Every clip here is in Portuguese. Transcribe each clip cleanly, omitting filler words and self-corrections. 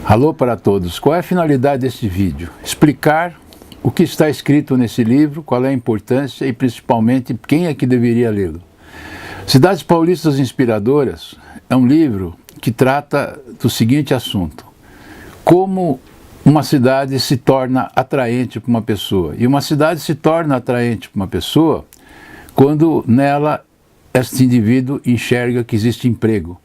Alô para todos, qual é a finalidade desse vídeo? Explicar o que está escrito nesse livro, qual é a importância e principalmente quem é que deveria lê-lo. Cidades Paulistas Inspiradoras é um livro que trata do seguinte assunto: como uma cidade se torna atraente para uma pessoa. E uma cidade se torna atraente para uma pessoa quando nela este indivíduo enxerga que existe emprego.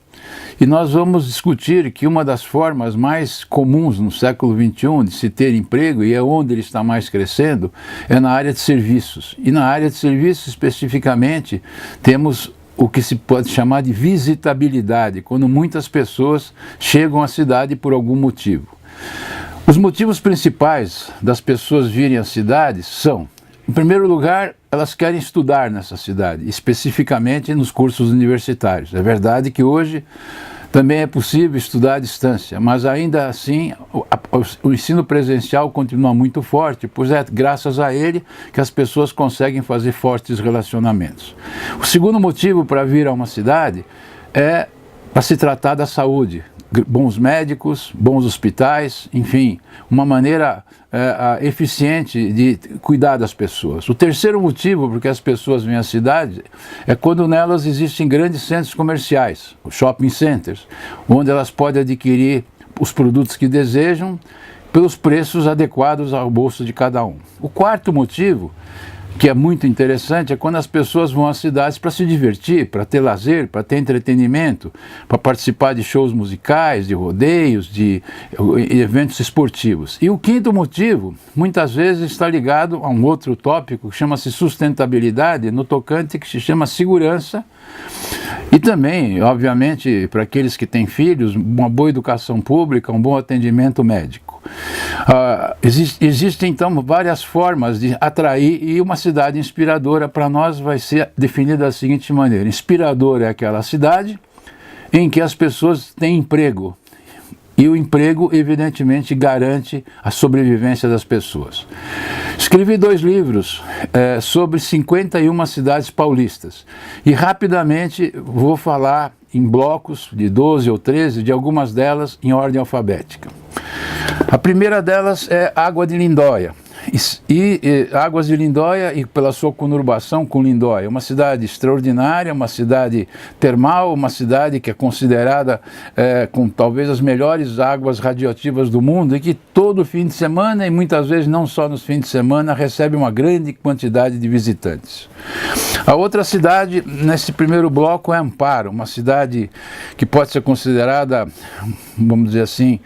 E nós vamos discutir que uma das formas mais comuns no século XXI de se ter emprego, e é onde ele está mais crescendo, é na área de serviços. E na área de serviços, especificamente, temos o que se pode chamar de visitabilidade, quando muitas pessoas chegam à cidade por algum motivo. Os motivos principais das pessoas virem à cidade são: em primeiro lugar, elas querem estudar nessa cidade, especificamente nos cursos universitários. É verdade que hoje também é possível estudar à distância, mas ainda assim o ensino presencial continua muito forte, pois é graças a ele que as pessoas conseguem fazer fortes relacionamentos. O segundo motivo para vir a uma cidade é para se tratar da saúde. Bons médicos, bons hospitais, enfim, uma maneira eficiente de cuidar das pessoas. O terceiro motivo por que as pessoas vêm à cidade é quando nelas existem grandes centros comerciais, os shopping centers, onde elas podem adquirir os produtos que desejam pelos preços adequados ao bolso de cada um. O quarto motivo, que é muito interessante, é quando as pessoas vão às cidades para se divertir, para ter lazer, para ter entretenimento, para participar de shows musicais, de rodeios, de eventos esportivos. E o quinto motivo, muitas vezes está ligado a um outro tópico que chama-se sustentabilidade, no tocante que se chama segurança, e também, obviamente, para aqueles que têm filhos, uma boa educação pública, um bom atendimento médico. Existem então várias formas de atrair, e uma cidade inspiradora para nós vai ser definida da seguinte maneira: inspiradora é aquela cidade em que as pessoas têm emprego, e o emprego evidentemente garante a sobrevivência das pessoas. Escrevi 2 livros sobre 51 cidades paulistas e rapidamente vou falar em blocos de 12 ou 13 de algumas delas em ordem alfabética. A primeira delas é Água de Lindóia. Águas de Lindóia, e pela sua conurbação com Lindóia, uma cidade extraordinária, uma cidade termal, uma cidade que é considerada com talvez as melhores águas radioativas do mundo, e que todo fim de semana, e muitas vezes não só nos fins de semana, recebe uma grande quantidade de visitantes. A outra cidade nesse primeiro bloco é Amparo, uma cidade que pode ser considerada, vamos dizer assim,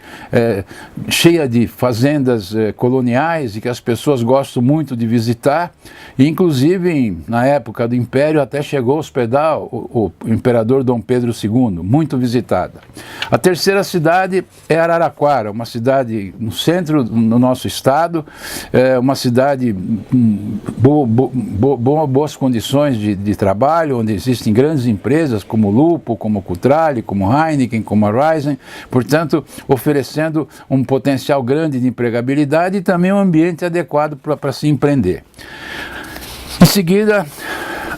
cheia de fazendas coloniais, e que as pessoas gostam muito de visitar, e inclusive na época do Império até chegou a hospedar o imperador Dom Pedro II, muito visitada. A terceira cidade é Araraquara, uma cidade no centro do nosso estado, uma cidade com boas condições de trabalho, onde existem grandes empresas como Lupo, como Cutrale, como Heineken, como a Raizen, portanto oferecendo um potencial grande de empregabilidade e também um ambiente adequado para se empreender. Em seguida,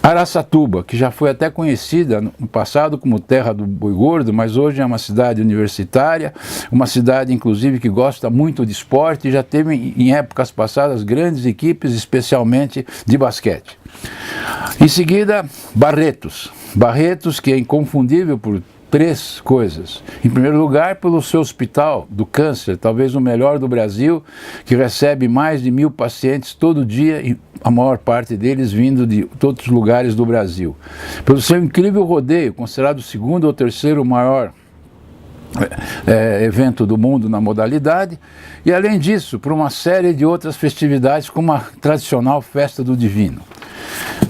Araçatuba, que já foi até conhecida no passado como terra do boi gordo, mas hoje é uma cidade universitária, uma cidade inclusive que gosta muito de esporte e já teve em épocas passadas grandes equipes, especialmente de basquete. Em seguida, Barretos. Barretos, que é inconfundível por 3 coisas. Em primeiro lugar, pelo seu hospital do câncer, talvez o melhor do Brasil, que recebe mais de 1000 pacientes todo dia, e a maior parte deles vindo de outros lugares do Brasil. Pelo seu incrível rodeio, considerado o 2º ou 3º maior evento do mundo na modalidade, e além disso, por uma série de outras festividades, como a tradicional Festa do Divino.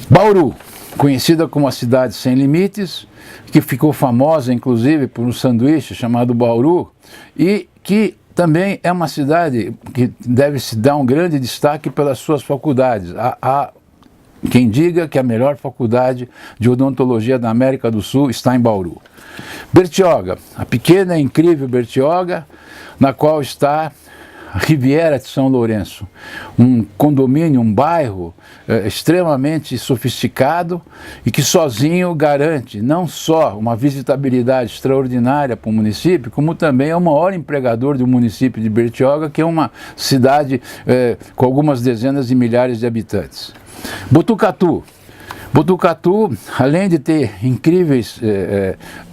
Bauru, conhecida como a cidade sem limites, que ficou famosa inclusive por um sanduíche chamado Bauru, e que também é uma cidade que deve se dar um grande destaque pelas suas faculdades. Há quem diga que a melhor faculdade de odontologia da América do Sul está em Bauru. Bertioga, a pequena e incrível Bertioga, na qual está Riviera de São Lourenço, um condomínio, um bairro extremamente sofisticado e que sozinho garante não só uma visitabilidade extraordinária para o município, como também é o maior empregador do município de Bertioga, que é uma cidade com algumas dezenas de milhares de habitantes. Botucatu. Botucatu, além de ter incríveis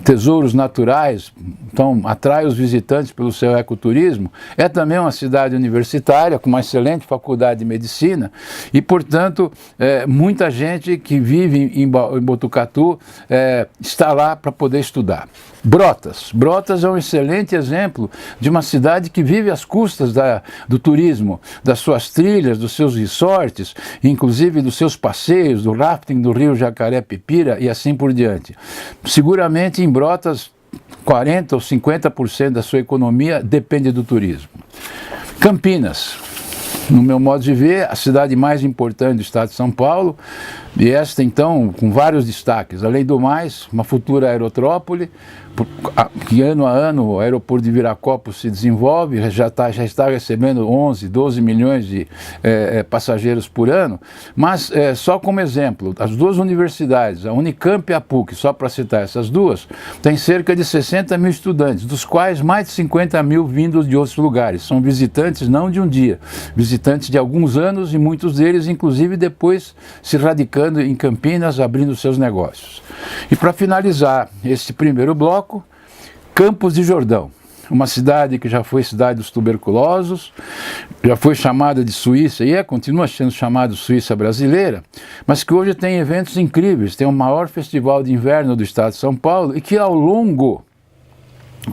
tesouros naturais, então atrai os visitantes pelo seu ecoturismo, é também uma cidade universitária com uma excelente faculdade de medicina e, portanto, muita gente que vive em Botucatu está lá para poder estudar. Brotas. Brotas é um excelente exemplo de uma cidade que vive às custas do turismo, das suas trilhas, dos seus resorts, inclusive dos seus passeios, do rafting do rio Jacaré-Pipira e assim por diante. Seguramente em Brotas, 40% ou 50% da sua economia depende do turismo. Campinas. No meu modo de ver, a cidade mais importante do estado de São Paulo, e esta então com vários destaques. Além do mais, uma futura aerotrópole, que ano a ano o aeroporto de Viracopos se desenvolve, já está recebendo 11, 12 milhões de passageiros por ano, mas só como exemplo, as duas universidades, a Unicamp e a PUC, só para citar essas duas, tem cerca de 60 mil estudantes, dos quais mais de 50 mil vindos de outros lugares. São visitantes não de um dia, visitantes de alguns anos e muitos deles, inclusive, depois se radicando em Campinas, abrindo seus negócios. E para finalizar esse primeiro bloco, Campos de Jordão, uma cidade que já foi cidade dos tuberculosos, já foi chamada de Suíça e continua sendo chamada Suíça brasileira, mas que hoje tem eventos incríveis, tem o maior festival de inverno do estado de São Paulo e que ao longo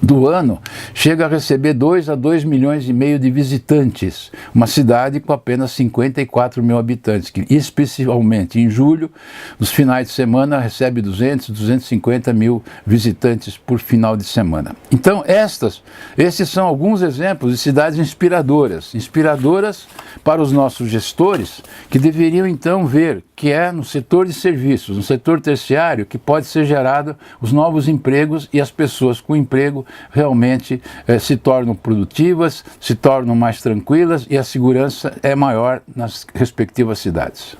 do ano chega a receber 2 a 2 milhões e meio de visitantes, uma cidade com apenas 54 mil habitantes, que especialmente em julho, nos finais de semana, recebe 200, 250 mil visitantes por final de semana. Então esses são alguns exemplos de cidades inspiradoras para os nossos gestores, que deveriam então ver que é no setor de serviços, no setor terciário, que pode ser gerado os novos empregos e as pessoas com emprego realmente se tornam produtivas, se tornam mais tranquilas e a segurança é maior nas respectivas cidades.